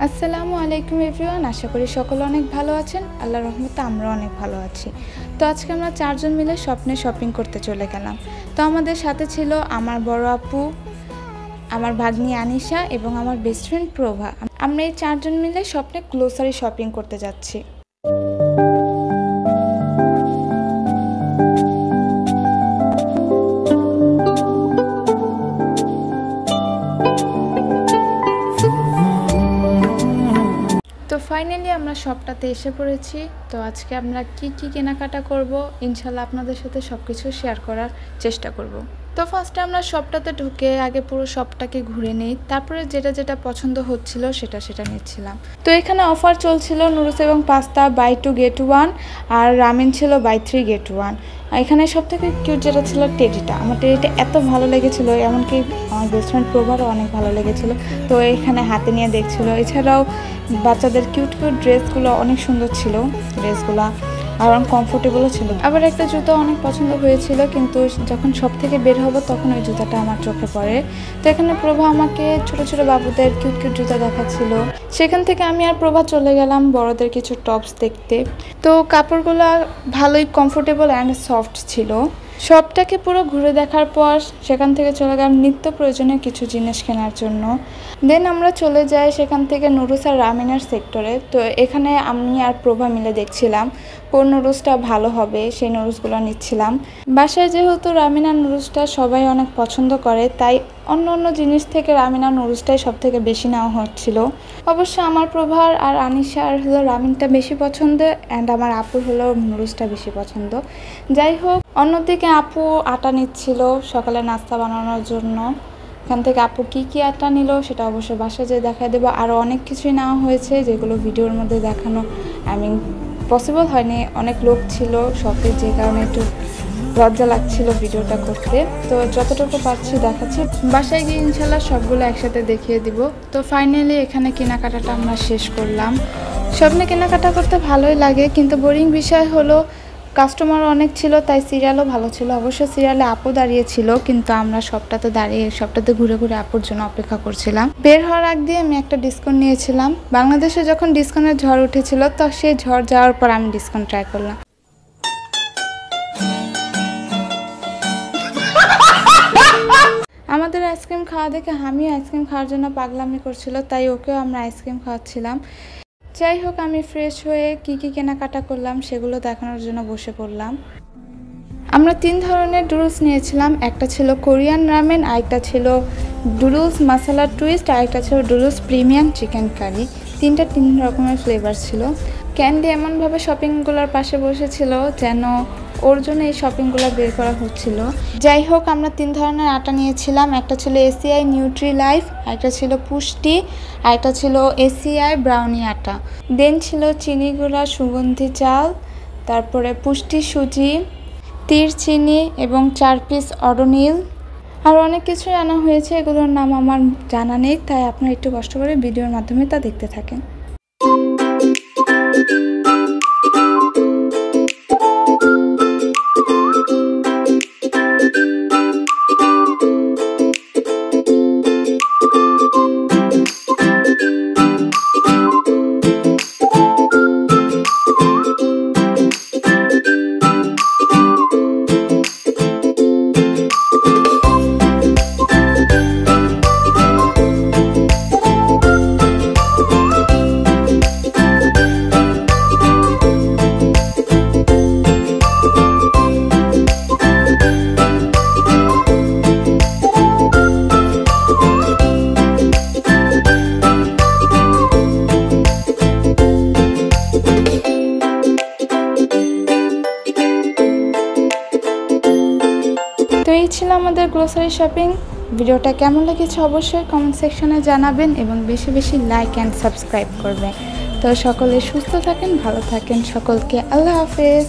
আসসালামু আলাইকুম এভরিওয়ান, আশা করি সকলে অনেক ভালো আছেন। আল্লাহর রহমতে আমরা অনেক ভালো আছি। তো আজকে আমরা চারজন মিলে স্বপ্নে শপিং করতে চলে গেলাম। তো আমাদের সাথে ছিল আমার বড় আপু, আমার ভাগ্নি আনিশা এবং আমার বেস্ট ফ্রেন্ড প্রভা। আমরা এই চারজন মিলে স্বপ্নে গ্লোসারি শপিং করতে যাচ্ছি। তো ফাইনালি আমরা শপটাতে এসে পড়েছি। তো আজকে আমরা কি কেনাকাটা করব ইনশাল্লাহ আপনাদের সাথে সব কিছু শেয়ার করার চেষ্টা করব। তো ফার্স্টে আমরা শপটাতে ঢুকে আগে পুরো শপটাকে ঘুরে নেই, তারপরে যেটা পছন্দ হচ্ছিল সেটা নিচ্ছিলাম। তো এখানে অফার চলছিল নুডলস এবং পাস্তা বাই 2 get 1, আর রামেন ছিল বাই 3 get 1। এখানে সব থেকে কিউট যেটা ছিল টেডিটা, আমার টেডিটা এত ভালো লেগেছিলো, এমনকি আমার বেস্ট ফ্রেন্ড প্রভারও অনেক ভালো লেগেছিলো। তো এখানে হাতে নিয়ে দেখছিল। এছাড়াও বাচ্চাদের কিউট ড্রেসগুলো অনেক সুন্দর ছিল, ড্রেসগুলো আর অনেক কমফোর্টেবলও ছিল। আবার একটা জুতো অনেক পছন্দ হয়েছিল, কিন্তু যখন সব থেকে বের হবো তখন ওই জুতাটা আমার চোখে পড়ে। তো এখানে প্রভা আমাকে ছোট ছোট বাবুদের কিউট জুতা দেখাচ্ছিল। সেখান থেকে আমি আর প্রভা চলে গেলাম বড়দের কিছু টপস দেখতে। তো কাপড়গুলো ভালোই কমফোর্টেবল অ্যান্ড সফট ছিল। শপটাকে পুরো ঘুরে দেখার পর সেখান থেকে চলে গেলাম নিত্য প্রয়োজনীয় কিছু জিনিস কেনার জন্য। দেন আমরা চলে যাই সেখান থেকে নুডলস আর রামেনের সেক্টরে। তো এখানে আমি আর প্রভা মিলে দেখছিলাম কোন নুডলসটা ভালো হবে, সেই নুডলসগুলো নিচ্ছিলাম। বাসায় যেহেতু রামেন আর নুডলসটা সবাই অনেক পছন্দ করে, তাই অন্য জিনিস থেকে রামেন আর নুডলসটাই সব থেকে বেশি নেওয়া হচ্ছিল। অবশ্য আমার প্রভার আর আনিশার হলো রামেনটা বেশি পছন্দ, অ্যান্ড আমার আপুর হলো নুডলসটা বেশি পছন্দ। যাই হোক, অন্যদিকে আপু আটা নিচ্ছিল সকালে নাস্তা বানানোর জন্য। এখান থেকে আপু কি আটা নিল সেটা অবশ্যই বাসায় যেয়ে দেখা দেবো। আরও অনেক কিছুই নেওয়া হয়েছে যেগুলো ভিডিওর মধ্যে দেখানো পসিবল হয়নি, অনেক লোক ছিল শপে, যে কারণে একটু লজ্জা লাগছিল ভিডিওটা করতে। তো যতটুকু পারছি দেখাচ্ছি, বাসায় গিয়ে ইনশাল্লাহ সবগুলো একসাথে দেখিয়ে দিব। তো ফাইনালি এখানে কেনাকাটাটা আমরা শেষ করলাম। স্বপ্নে কেনাকাটা করতে ভালোই লাগে, কিন্তু বোরিং বিষয় হলো কাস্টমার অনেক ছিল, তাই সিরিয়ালও ভালো ছিল। অবশ্য সিরিয়ালে আপু দাঁড়িয়েছিল, কিন্তু আমরা সবটাতে ঘুরে আপুর জন্য অপেক্ষা করছিলাম। বের হওয়ার আগ দিয়ে আমি একটা ডিসকাউন্ট নিয়েছিলাম। বাংলাদেশে যখন ডিসকাউন্টের ঝড় উঠেছিল, তো সেই ঝড় যাওয়ার পর আমি ডিসকাউন্ট ট্রাই করলাম। আমাদের আইসক্রিম খাওয়া দেখে আমিও আইসক্রিম খাওয়ার জন্য পাগলামি করছিল, তাই ওকেও আমরা আইসক্রিম খাওয়াচ্ছিলাম। যাই হোক, আমি ফ্রেশ হয়ে কি কেনাকাটা করলাম সেগুলো দেখানোর জন্য বসে পড়লাম। আমরা 3 ধরনের নুডলস নিয়েছিলাম, একটা ছিল কোরিয়ান রামেন, আরেকটা ছিল নুডলস মশলা টুইস্ট, আরেকটা ছিল নুডলস প্রিমিয়াম চিকেন কারি। 3 রকমের ফ্লেভার ছিল। ক্যান্ডি এমনভাবে শপিংগুলোর পাশে বসেছিল যেন ওর জন্য এই শপিংগুলো বের করা হচ্ছিল। যাই হোক, আমরা 3 ধরনের আটা নিয়েছিলাম, একটা ছিল এসিআই নিউট্রি লাইফ, একটা ছিল পুষ্টি, আরেকটা ছিল এসিআই ব্রাউনি আটা। দেন ছিল চিনি গুঁড়া সুগন্ধি চাল, তারপরে পুষ্টি সুজি, তীর চিনি এবং 4 পিস অডোনিল। আর অনেক কিছুই আনা হয়েছে, এগুলোর নাম আমার জানা নেই, তাই আপনারা একটু কষ্ট করে ভিডিওর মাধ্যমে তা দেখতে থাকেন। তো এই ছিল আমাদের গ্রোসারি শপিং। ভিডিওটা কেমন লেগেছে অবশ্যই কমেন্ট সেকশনে জানাবেন এবং বেশি লাইক অ্যান্ড সাবস্ক্রাইব করবেন। তো সকলে সুস্থ থাকেন, ভালো থাকেন, সকলকে আল্লাহ হাফেজ।